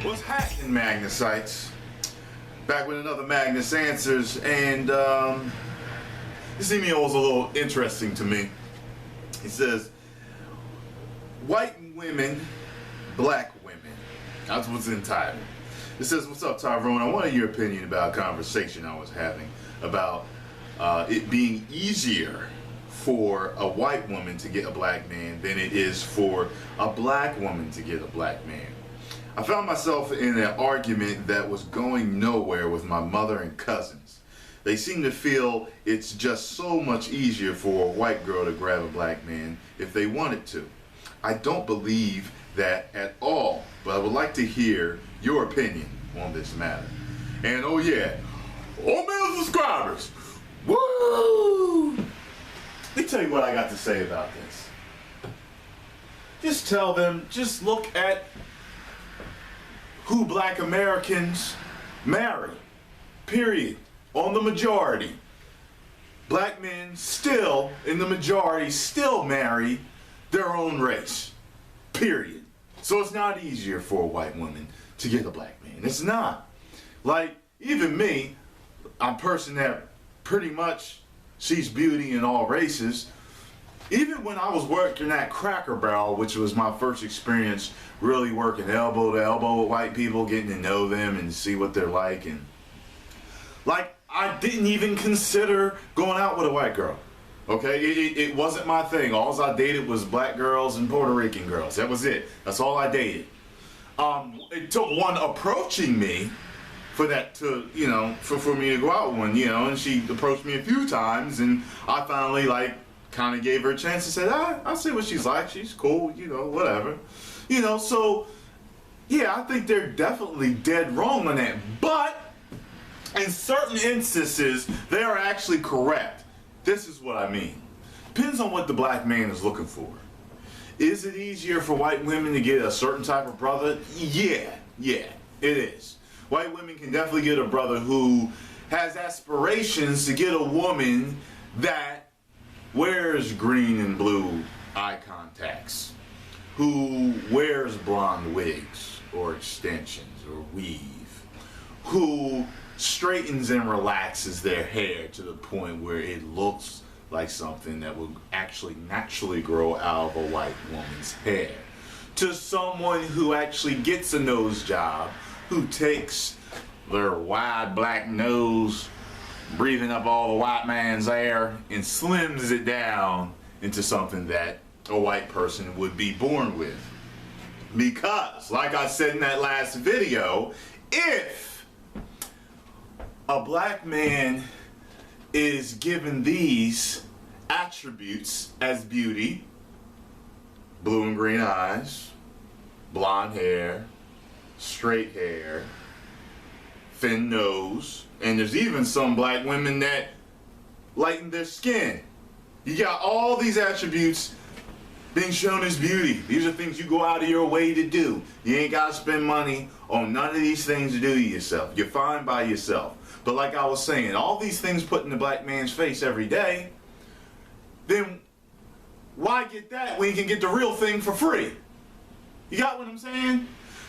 What's happening, Magnusites? Back with another Magnus Answers, and this email was a little interesting to me. He says, white women, black women. That's what's entitled. It says, what's up, Tyrone? I wanted your opinion about a conversation I was having about it being easier for a white woman to get a black man than it is for a black woman to get a black man. I found myself in an argument that was going nowhere with my mother and cousins. They seem to feel it's just so much easier for a white girl to grab a black man if they wanted to. I don't believe that at all, but I would like to hear your opinion on this matter. And oh yeah, all male subscribers, woo! Let me tell you what I got to say about this. Just tell them, just look at who black Americans marry, period, on the majority. Black men still, in the majority, still marry their own race, period. So it's not easier for a white woman to get a black man. It's not. Like, even me, I'm a person that pretty much sees beauty in all races. Even when I was working at Cracker Barrel, which was my first experience really working elbow to elbow with white people, getting to know them and see what they're like, and like, I didn't even consider going out with a white girl. Okay, it wasn't my thing. All I dated was black girls and Puerto Rican girls. That was it. That's all I dated. It took one approaching me for that to, you know, for me to go out with one, you know, and she approached me a few times, and I finally, like, kind of gave her a chance and said, I see what she's like. She's cool, you know, whatever. You know, so, yeah, I think they're definitely dead wrong on that. But in certain instances, they are actually correct. This is what I mean. Depends on what the black man is looking for. Is it easier for white women to get a certain type of brother? Yeah, it is. White women can definitely get a brother who has aspirations to get a woman that wears green and blue eye contacts, who wears blonde wigs or extensions or weave, who straightens and relaxes their hair to the point where it looks like something that would actually naturally grow out of a white woman's hair, to someone who actually gets a nose job, who takes their wide black nose, breathing up all the white man's air, and slims it down into something that a white person would be born with. Because, like I said in that last video, if a black man is given these attributes as beauty, blue and green eyes, blonde hair, straight hair, thin nose, and there's even some black women that lighten their skin. You got all these attributes being shown as beauty. These are things you go out of your way to do. You ain't got to spend money on none of these things to do to yourself. You're fine by yourself. But like I was saying, all these things put in the black man's face every day, then why get that when you can get the real thing for free? You got what I'm saying?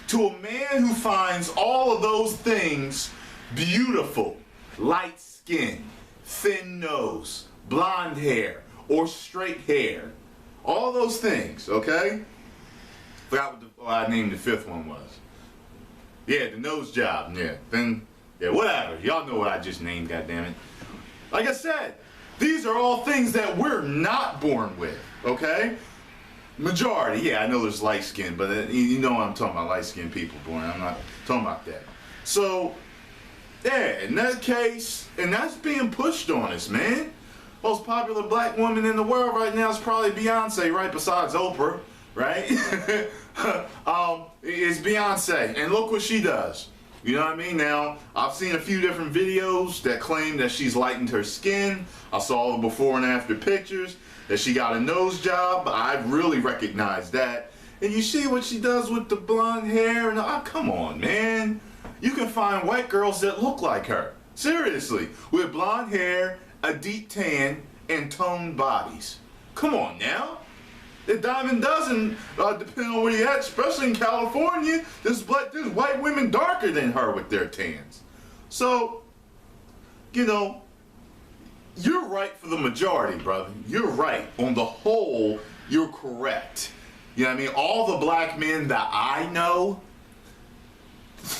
To a man who finds all of those things beautiful, light skin, thin nose, blonde hair, or straight hair, all those things, okay? Forgot what I named the fifth one was. Yeah, the nose job, yeah. Then, yeah, whatever. Y'all know what I just named, goddammit. Like I said, these are all things that we're not born with, okay? Majority, yeah, I know there's light skin, but you know what I'm talking about, light skinned people born. I'm not talking about that. So, yeah, in that case, and that's being pushed on us, man. Most popular black woman in the world right now is probably Beyonce, right besides Oprah, right? It's Beyonce, and look what she does. You know what I mean? Now, I've seen a few different videos that claim that she's lightened her skin. I saw the before and after pictures, that she got a nose job. I really recognize that. And you see what she does with the blonde hair, and oh, come on, man. You can find white girls that look like her. Seriously, with blonde hair, a deep tan, and toned bodies. Come on now. A dime a dozen, depending on where you're at, especially in California, there's white women darker than her with their tans. So, you know, you're right for the majority, brother. You're right. On the whole, you're correct. You know what I mean? All the black men that I know,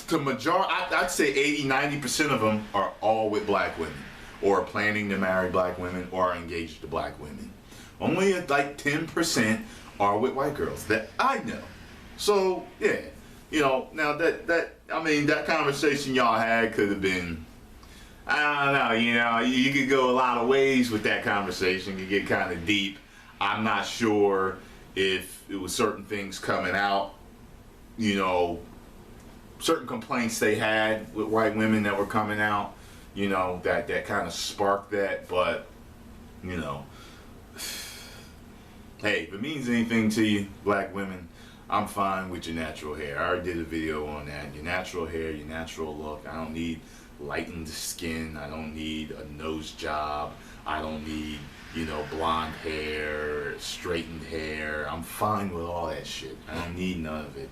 the majority, I'd say 80-90% of them are all with black women, or planning to marry black women, or are engaged to black women. Only like 10% are with white girls that I know. So yeah, you know, now that conversation y'all had could have been, I don't know, you know, you could go a lot of ways with that conversation. You get kind of deep. I'm not sure if it was certain things coming out, you know, certain complaints they had with white women that were coming out, you know, that kind of sparked that. But, you know, hey, if it means anything to you, black women, I'm fine with your natural hair. I already did a video on that. Your natural hair, your natural look. I don't need lightened skin. I don't need a nose job. I don't need, you know, blonde hair, straightened hair. I'm fine with all that shit. I don't need none of it.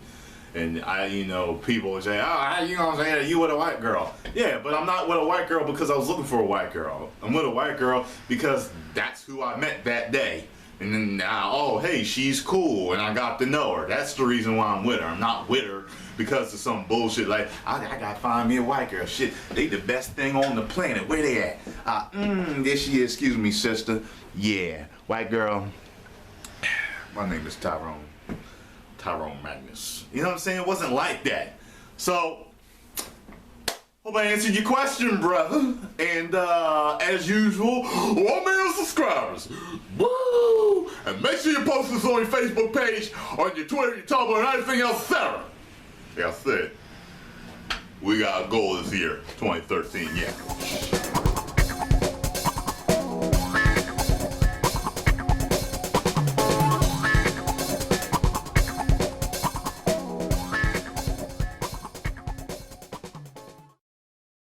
And you know, people would say, oh, you know what I'm saying, you with a white girl. Yeah, but I'm not with a white girl because I was looking for a white girl. I'm with a white girl because that's who I met that day. And then now, oh, hey, she's cool, and I got to know her. That's the reason why I'm with her. I'm not with her because of some bullshit like, I gotta find me a white girl. Shit, they the best thing on the planet. Where they at? There she is. Excuse me, sister. Yeah, white girl. My name is Tyrone. Tyrone Magnus. You know what I'm saying? It wasn't like that. So, hope I answered your question, brother. And as usual, 1 million subscribers. Woo! And make sure you post this on your Facebook page, on your Twitter, your Tumblr, and everything else, etc. Like I said, we got a goal this year, 2013, yeah.